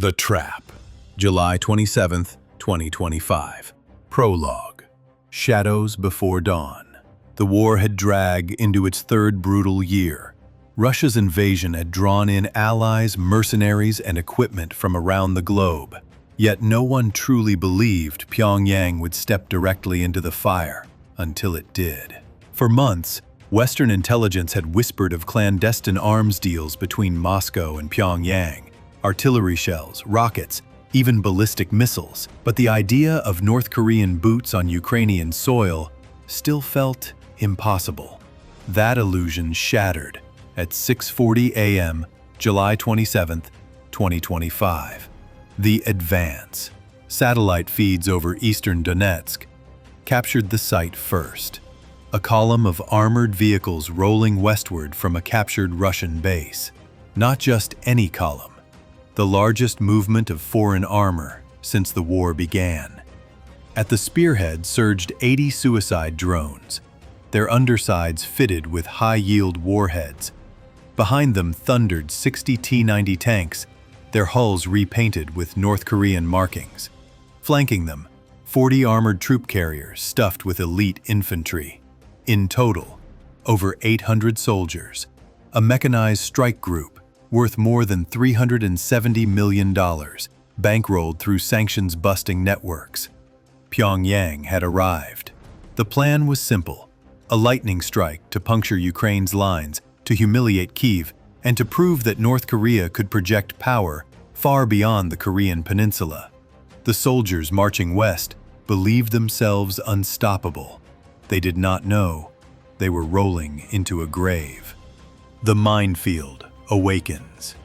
The Trap, July 27th, 2025. Prologue. Shadows before dawn. The war had dragged into its third brutal year. Russia's invasion had drawn in allies, mercenaries, and equipment from around the globe. Yet no one truly believed Pyongyang would step directly into the fire, until it did. For months, Western intelligence had whispered of clandestine arms deals between Moscow and Pyongyang. Artillery shells, rockets, even ballistic missiles. But the idea of North Korean boots on Ukrainian soil still felt impossible. That illusion shattered at 6:40 a.m., July 27, 2025. The Advance. Satellite feeds over eastern Donetsk captured the site first. A column of armored vehicles rolling westward from a captured Russian base. Not just any column. The largest movement of foreign armor since the war began. At the spearhead surged 80 suicide drones, their undersides fitted with high-yield warheads. Behind them thundered 60 T-90 tanks, their hulls repainted with North Korean markings. Flanking them, 40 armored troop carriers stuffed with elite infantry. In total, over 800 soldiers, a mechanized strike group worth more than $370 million, bankrolled through sanctions-busting networks. Pyongyang had arrived. The plan was simple: a lightning strike to puncture Ukraine's lines, to humiliate Kyiv, and to prove that North Korea could project power far beyond the Korean peninsula. The soldiers marching west believed themselves unstoppable. They did not know they were rolling into a grave. The minefield awakens.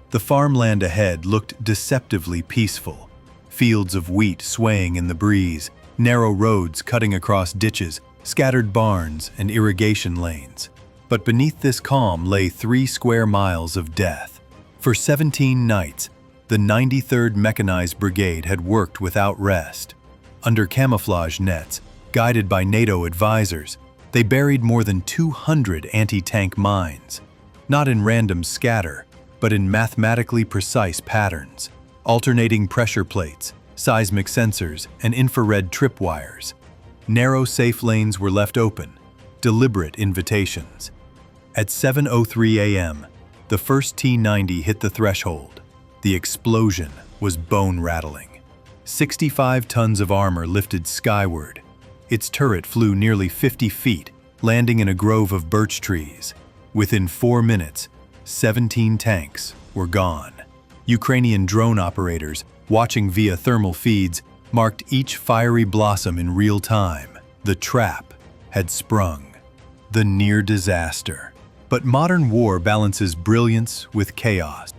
The farmland ahead looked deceptively peaceful. Fields of wheat swaying in the breeze, narrow roads cutting across ditches, scattered barns and irrigation lanes. But beneath this calm lay 3 square miles of death. For 17 nights, the 93rd Mechanized Brigade had worked without rest. Under camouflage nets, guided by NATO advisors, they buried more than 200 anti-tank mines. Not in random scatter, but in mathematically precise patterns, alternating pressure plates, seismic sensors, and infrared tripwires. Narrow safe lanes were left open, deliberate invitations. At 7:03 a.m., the first T-90 hit the threshold. The explosion was bone-rattling. 65 tons of armor lifted skyward. Its turret flew nearly 50 feet, landing in a grove of birch trees. Within 4 minutes, 17 tanks were gone. Ukrainian drone operators, watching via thermal feeds, marked each fiery blossom in real time. The trap had sprung. The near disaster. But modern war balances brilliance with chaos.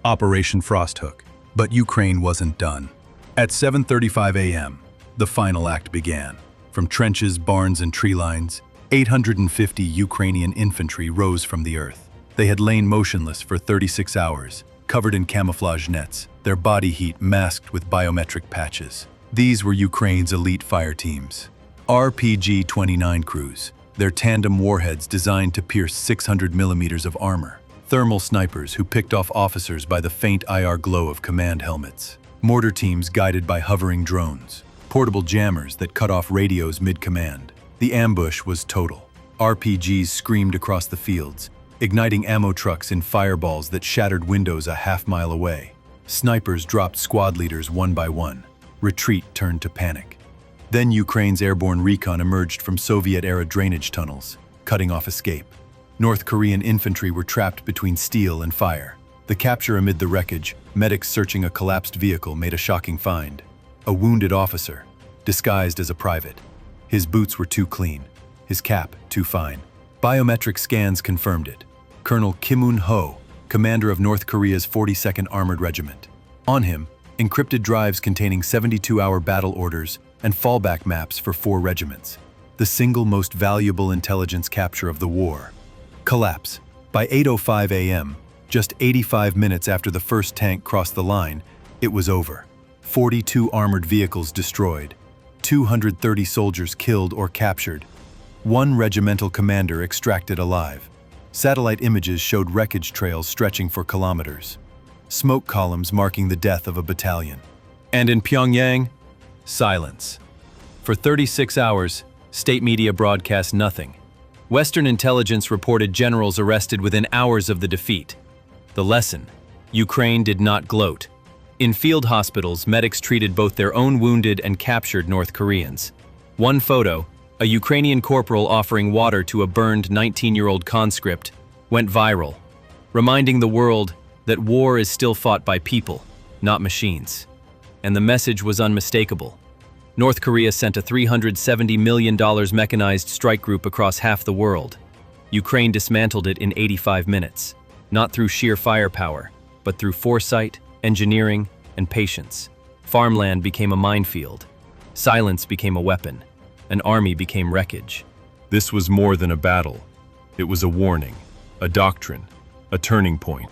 Operation Frosthook. But Ukraine wasn't done. At 7:35 a.m., the final act began. From trenches, barns, and tree lines, 850 Ukrainian infantry rose from the earth. They had lain motionless for 36 hours, covered in camouflage nets, their body heat masked with biometric patches. These were Ukraine's elite fire teams. RPG-29 crews, their tandem warheads designed to pierce 600 millimeters of armor. Thermal snipers who picked off officers by the faint IR glow of command helmets. Mortar teams guided by hovering drones. Portable jammers that cut off radios mid-command. The ambush was total. RPGs screamed across the fields, igniting ammo trucks in fireballs that shattered windows a half-mile away. Snipers dropped squad leaders one by one. Retreat turned to panic. Then Ukraine's airborne recon emerged from Soviet-era drainage tunnels, cutting off escape. North Korean infantry were trapped between steel and fire. The capture amid the wreckage, medics searching a collapsed vehicle made a shocking find. A wounded officer, disguised as a private. His boots were too clean, his cap too fine. Biometric scans confirmed it. Colonel Kim Un-ho, commander of North Korea's 42nd Armored Regiment. On him, encrypted drives containing 72-hour battle orders and fallback maps for 4 regiments. The single most valuable intelligence capture of the war. Collapse. By 8:05 a.m., just 85 minutes after the first tank crossed the line, it was over. 42 armored vehicles destroyed. 230 soldiers killed or captured. 1 regimental commander extracted alive. Satellite images showed wreckage trails stretching for kilometers. smoke columns marking the death of a battalion. And in Pyongyang, silence. For 36 hours, state media broadcast nothing. Western intelligence reported generals arrested within hours of the defeat. The lesson: Ukraine did not gloat. In field hospitals, medics treated both their own wounded and captured North Koreans. One photo, a Ukrainian corporal offering water to a burned 19-year-old conscript, went viral, reminding the world that war is still fought by people, not machines. And the message was unmistakable. North Korea sent a $370 million mechanized strike group across half the world. Ukraine dismantled it in 85 minutes, not through sheer firepower, but through foresight, engineering, and patience. Farmland became a minefield. Silence became a weapon. An army became wreckage. This was more than a battle. It was a warning, a doctrine, a turning point.